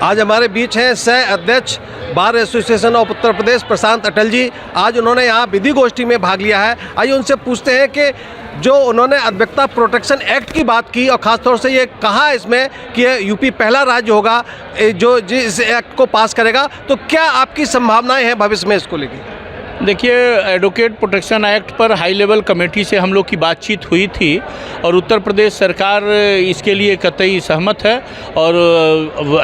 आज हमारे बीच हैं सह अध्यक्ष bar association of Uttar Pradesh प्रशांत अटल जी। आज उन्होंने यहाँ विधि गोष्ठी में भाग लिया है। आइए उनसे पूछते हैं कि जो उन्होंने अधिवक्ता प्रोटेक्शन एक्ट की बात की और ख़ासतौर से ये कहा इसमें कि यूपी पहला राज्य होगा जो इस एक्ट को पास करेगा, तो क्या आपकी संभावनाएं हैं भविष्य में इसको लेकर? देखिए, एडवोकेट प्रोटेक्शन एक्ट पर हाई लेवल कमेटी से हम लोग की बातचीत हुई थी और उत्तर प्रदेश सरकार इसके लिए कतई सहमत है और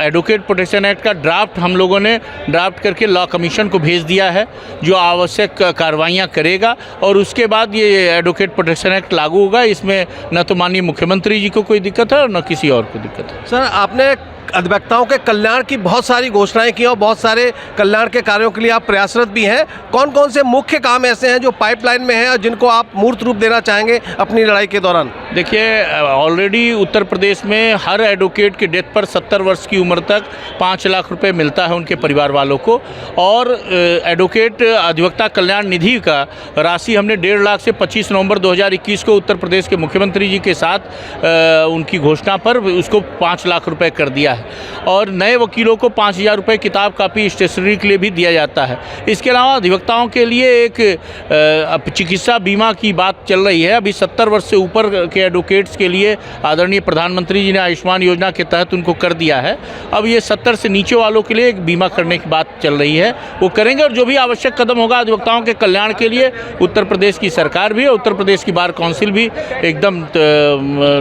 एडवोकेट प्रोटेक्शन एक्ट का ड्राफ्ट हम लोगों ने ड्राफ्ट करके लॉ कमीशन को भेज दिया है, जो आवश्यक कार्रवाइयाँ करेगा और उसके बाद ये एडवोकेट प्रोटेक्शन एक्ट लागू होगा। इसमें न तो माननीय मुख्यमंत्री जी को कोई दिक्कत है और न किसी और को दिक्कत है। सर, आपने अधिवक्ताओं के कल्याण की बहुत सारी घोषणाएं की और बहुत सारे कल्याण के कार्यों के लिए आप प्रयासरत भी हैं। कौन कौन से मुख्य काम ऐसे हैं जो पाइपलाइन में हैं और जिनको आप मूर्त रूप देना चाहेंगे अपनी लड़ाई के दौरान? देखिए, ऑलरेडी उत्तर प्रदेश में हर एडवोकेट के डेथ पर 70 वर्ष की उम्र तक 5 लाख रुपए मिलता है उनके परिवार वालों को और एडवोकेट अधिवक्ता कल्याण निधि का राशि हमने 1.5 लाख से 25 नवंबर 2021 को उत्तर प्रदेश के मुख्यमंत्री जी के साथ उनकी घोषणा पर उसको 5 लाख रुपए कर दिया है और नए वकीलों को 5,000 रुपये किताब कापी स्टेशनरी के लिए भी दिया जाता है। इसके अलावा अधिवक्ताओं के लिए एक चिकित्सा बीमा की बात चल रही है। अभी 70 वर्ष से ऊपर के एडवोकेट्स के लिए आदरणीय प्रधानमंत्री जी ने आयुष्मान योजना के तहत उनको कर दिया है। अब ये 70 से नीचे वालों के लिए एक बीमा करने की बात चल रही है, वो करेंगे और जो भी आवश्यक कदम होगा अधिवक्ताओं के कल्याण के लिए उत्तर प्रदेश की सरकार भी और उत्तर प्रदेश की बार काउंसिल भी एकदम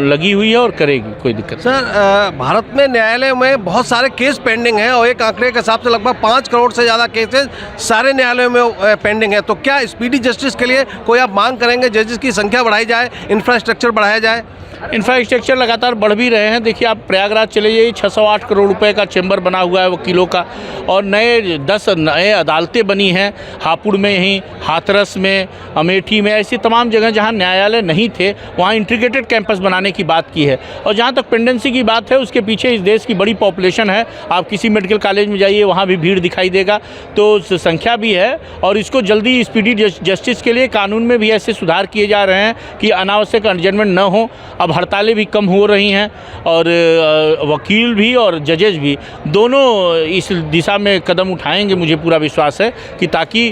लगी हुई है और करेगी, कोई दिक्कत नहीं। सर, भारत में न्यायालय में बहुत सारे केस पेंडिंग हैं और एक आंकड़े के हिसाब से लगभग 5 करोड़ से ज़्यादा केसेस सारे न्यायालयों में पेंडिंग है। तो क्या स्पीडी जस्टिस के लिए कोई आप मांग करेंगे, जजेस की संख्या बढ़ाई जाए, इंफ्रास्ट्रक्चर बढ़ाया जाए? इंफ्रास्ट्रक्चर लगातार बढ़ भी रहे हैं। देखिए, आप प्रयागराज चले जाइए, 608 करोड़ रुपए का चैम्बर बना हुआ है वकीलों का और 10 नए अदालतें बनी हैं हापुड़ में, यहीं हाथरस में, अमेठी में, ऐसी तमाम जगह जहां न्यायालय नहीं थे वहां इंटीग्रेटेड कैंपस बनाने की बात की है। और जहां तक पेंडेंसी की बात है, उसके पीछे इस देश की बड़ी पॉपुलेशन है। आप किसी मेडिकल कॉलेज में जाइए, वहाँ भी भीड़ दिखाई देगा, तो संख्या भी है और इसको जल्दी स्पीडी जस्टिस के लिए कानून में भी ऐसे सुधार किए जा रहे हैं कि अनावश्यक एडजमेंट न हो। अब हड़तालें भी कम हो रही हैं और वकील भी और जजेस भी दोनों इस दिशा में कदम उठाएंगे, मुझे पूरा विश्वास है कि ताकि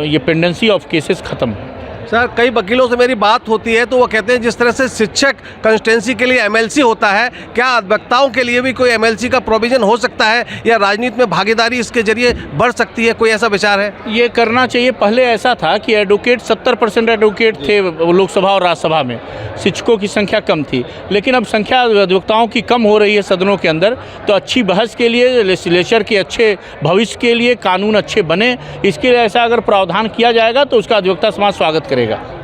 ये पेंडेंसी ऑफ केसेस ख़त्म हो। सर, कई वकीलों से मेरी बात होती है तो वो कहते हैं जिस तरह से शिक्षक कंस्टिट्यूंसी के लिए एमएलसी होता है, क्या अधिवक्ताओं के लिए भी कोई एमएलसी का प्रोविज़न हो सकता है या राजनीति में भागीदारी इसके जरिए बढ़ सकती है? कोई ऐसा विचार है? ये करना चाहिए। पहले ऐसा था कि एडवोकेट 70% एडवोकेट थे लोकसभा और राज्यसभा में, शिक्षकों की संख्या कम थी, लेकिन अब संख्या अधिवक्ताओं की कम हो रही है सदनों के अंदर। तो अच्छी बहस के लिए, लेजिस्लेचर के अच्छे भविष्य के लिए, कानून अच्छे बने, इसके लिए ऐसा अगर प्रावधान किया जाएगा तो उसका अधिवक्ता समाज स्वागत करेगा।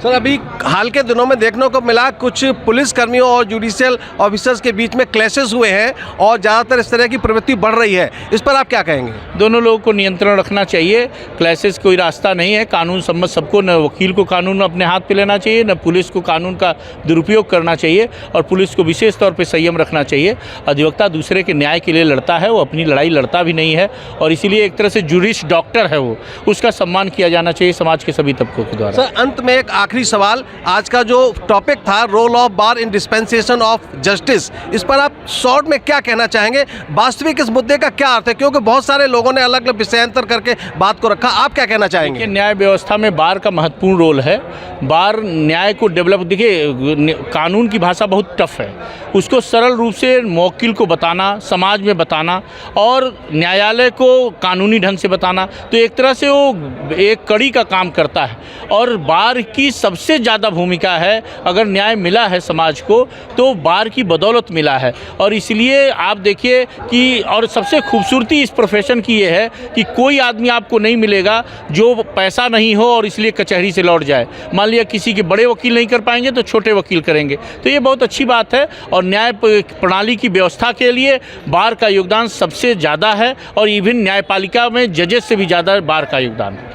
सर, अभी हाल के दिनों में देखने को मिला कुछ पुलिस कर्मियों और जुडिशियल ऑफिसर्स के बीच में क्लैशेस हुए हैं और ज़्यादातर इस तरह की प्रवृत्ति बढ़ रही है, इस पर आप क्या कहेंगे? दोनों लोगों को नियंत्रण रखना चाहिए। क्लैशेस कोई रास्ता नहीं है। कानून सम्मत सबको, न वकील को कानून अपने हाथ पे लेना चाहिए, न पुलिस को कानून का दुरुपयोग करना चाहिए और पुलिस को विशेष तौर पे संयम रखना चाहिए। अधिवक्ता दूसरे के न्याय के लिए लड़ता है, वो अपनी लड़ाई लड़ता भी नहीं है और इसीलिए एक तरह से जुरिस्ट डॉक्टर है वो, उसका सम्मान किया जाना चाहिए समाज के सभी तबकों के द्वारा। सर, अंत में एक आखिरी सवाल, आज का जो टॉपिक था role of bar in dispensation of justice, इस पर आप शॉर्ट में क्या कहना चाहेंगे? वास्तविक इस मुद्दे का क्या अर्थ है, क्योंकि बहुत सारे लोगों ने अलग अलग विषयांतर करके बात को रखा, आप क्या कहना चाहेंगे? न्याय व्यवस्था में बार का महत्वपूर्ण रोल है। बार न्याय को डेवलप, देखिए कानून की भाषा बहुत टफ है, उसको सरल रूप से मौकिल को बताना, समाज में बताना और न्यायालय को कानूनी ढंग से बताना, तो एक तरह से वो एक कड़ी का काम करता है और बार की सबसे ज़्यादा भूमिका है। अगर न्याय मिला है समाज को तो बार की बदौलत मिला है और इसलिए आप देखिए कि और सबसे खूबसूरती इस प्रोफेशन की ये है कि कोई आदमी आपको नहीं मिलेगा जो पैसा नहीं हो और इसलिए कचहरी से लौट जाए। मान लिया किसी के बड़े वकील नहीं कर पाएंगे तो छोटे वकील करेंगे, तो ये बहुत अच्छी बात है और न्याय प्रणाली की व्यवस्था के लिए बार का योगदान सबसे ज़्यादा है और इवन न्यायपालिका में जजेस से भी ज़्यादा बार का योगदान है।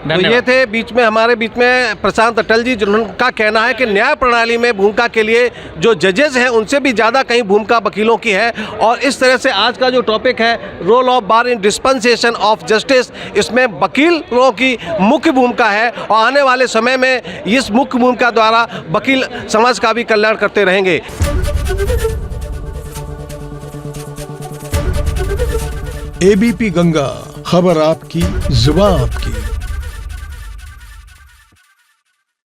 तो ये थे हमारे बीच में प्रशांत अटल जी, जिनका कहना है कि न्याय प्रणाली में भूमिका के लिए जो जजेस हैं उनसे भी ज़्यादा कहीं भूमिका वकीलों की है। और इस तरह से आज का जो टॉपिक है role of bar in dispensation of justice, इसमें वकीलों की मुख्य भूमिका है और आने वाले समय में इस मुख्य भूमिका द्वारा वकील समाज का भी कल्याण करते रहेंगे। एबीपी गंगा, खबर आपकी, जुबान आपकी।